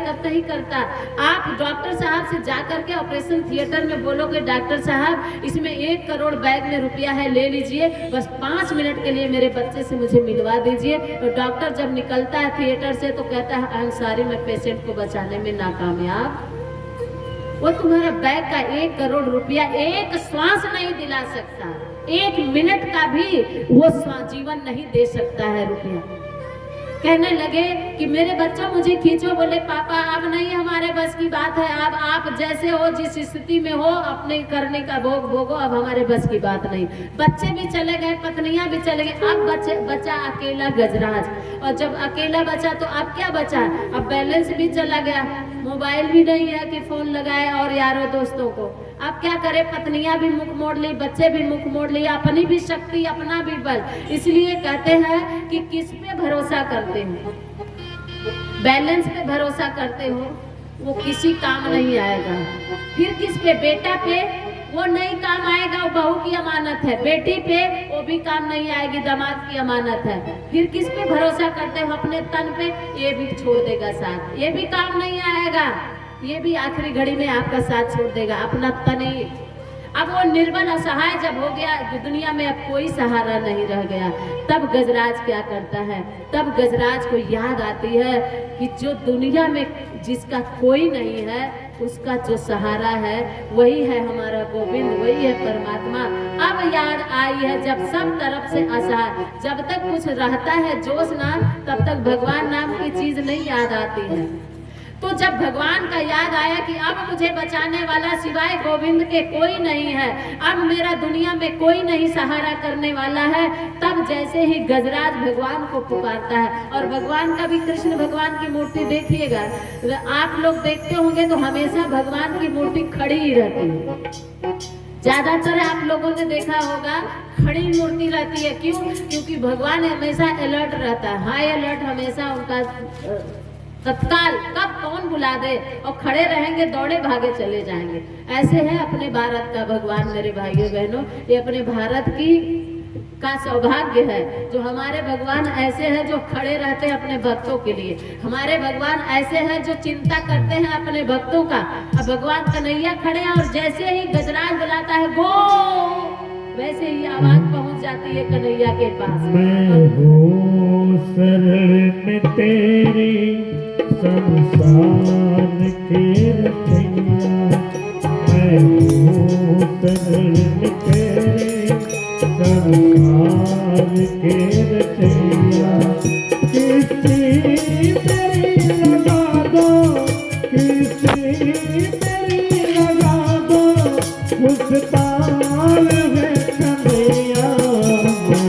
तब नहीं करता। आप डॉक्टर साहब से जाकर के ऑपरेशन थिएटर में बोलोगे डॉक्टर साहब इसमें 1 करोड़ बैग में रुपया है, ले लीजिए, बस 5 मिनट के लिए मेरे बच्चे से मुझे मिलवा दीजिए। तो डॉक्टर जब निकलता है थिएटर से तो कहता है आई एम सॉरी, मैं पेशेंट को बचाने में नाकामयाब। वो तुम्हारा बैग का 1 करोड़ रुपया एक श्वास नहीं दिला सकता, 1 मिनट का भी वो जीवन नहीं दे सकता है रुपया। कहने लगे कि मेरे बच्चों मुझे खींचो, बोले पापा अब नहीं हमारे बस की बात है, अब आप जैसे हो जिस स्थिति में हो अपने करने का भोग भोगो, अब हमारे बस की बात नहीं। बच्चे भी चले गए, पत्नियां भी चले गए, अब बचा अकेला गजराज। और जब अकेला बचा तो अब क्या बचा, अब बैलेंस भी चला गया, मोबाइल भी नहीं है कि फोन लगाए और यारों दोस्तों को। अब क्या करे, पत्नियां भी मुख मोड़ ली, बच्चे भी मुख मोड़ लिए, अपनी भी शक्ति अपना भी बल। इसलिए कहते हैं कि किस पे भरोसा करते हो, बैलेंस पे भरोसा करते हो वो किसी काम नहीं आएगा। फिर किस पे, बेटा पे, वो नहीं काम आएगा, वो बहू की अमानत है। बेटी पे वो भी काम नहीं आएगी, दामाद की अमानत है। फिर किस पे भरोसा करते हो, अपने तन पे, ये भी छोड़ देगा साथ, ये भी काम नहीं आएगा, ये भी आखिरी घड़ी में आपका साथ छोड़ देगा, अपना तन ही। अब वो निर्बल असहाय जब हो गया, दुनिया में अब कोई सहारा नहीं रह गया, तब गजराज क्या करता है, तब गजराज को याद आती है कि जो दुनिया में जिसका कोई नहीं है उसका जो सहारा है वही है हमारा गोविंद, वही है परमात्मा। अब याद आई है जब सब तरफ से असहाय, जब तक कुछ रहता है जोश ना, तब तक भगवान नाम की चीज नहीं याद आती है। तो जब भगवान का याद आया कि अब मुझे बचाने वाला सिवाय गोविंद के कोई नहीं है, अब मेरा दुनिया में कोई नहीं सहारा करने वाला है, तब जैसे ही गजराज भगवान को पुकारता है। और भगवान का भी, कृष्ण भगवान की मूर्ति देखिएगा, आप लोग देखते होंगे तो हमेशा भगवान की मूर्ति खड़ी ही रहती है। ज्यादातर आप लोगों ने देखा होगा खड़ी मूर्ति रहती है। क्यों? क्योंकि भगवान हमेशा अलर्ट रहता है, हाई अलर्ट हमेशा उनका, तत्काल कब कौन बुला दे और खड़े रहेंगे, दौड़े भागे चले जाएंगे। ऐसे है अपने भारत का भगवान। मेरे भाइयों बहनों, ये अपने भारत की का सौभाग्य है जो हमारे भगवान ऐसे हैं जो खड़े रहते हैं अपने भक्तों के लिए। हमारे भगवान ऐसे हैं जो चिंता करते हैं अपने भक्तों का। अब भगवान कन्हैया खड़े हैं और जैसे ही गजराज बुलाता है गो, वैसे ही आवाज पहुंच जाती है कन्हैया के पास। मैं हूँ शरण में तेरी संसार के रचैया, मैं हूँ शरण में तेरी संसार के रचैया। किसी मेरी लगा दो, किसी मेरी लगा दो, मुझता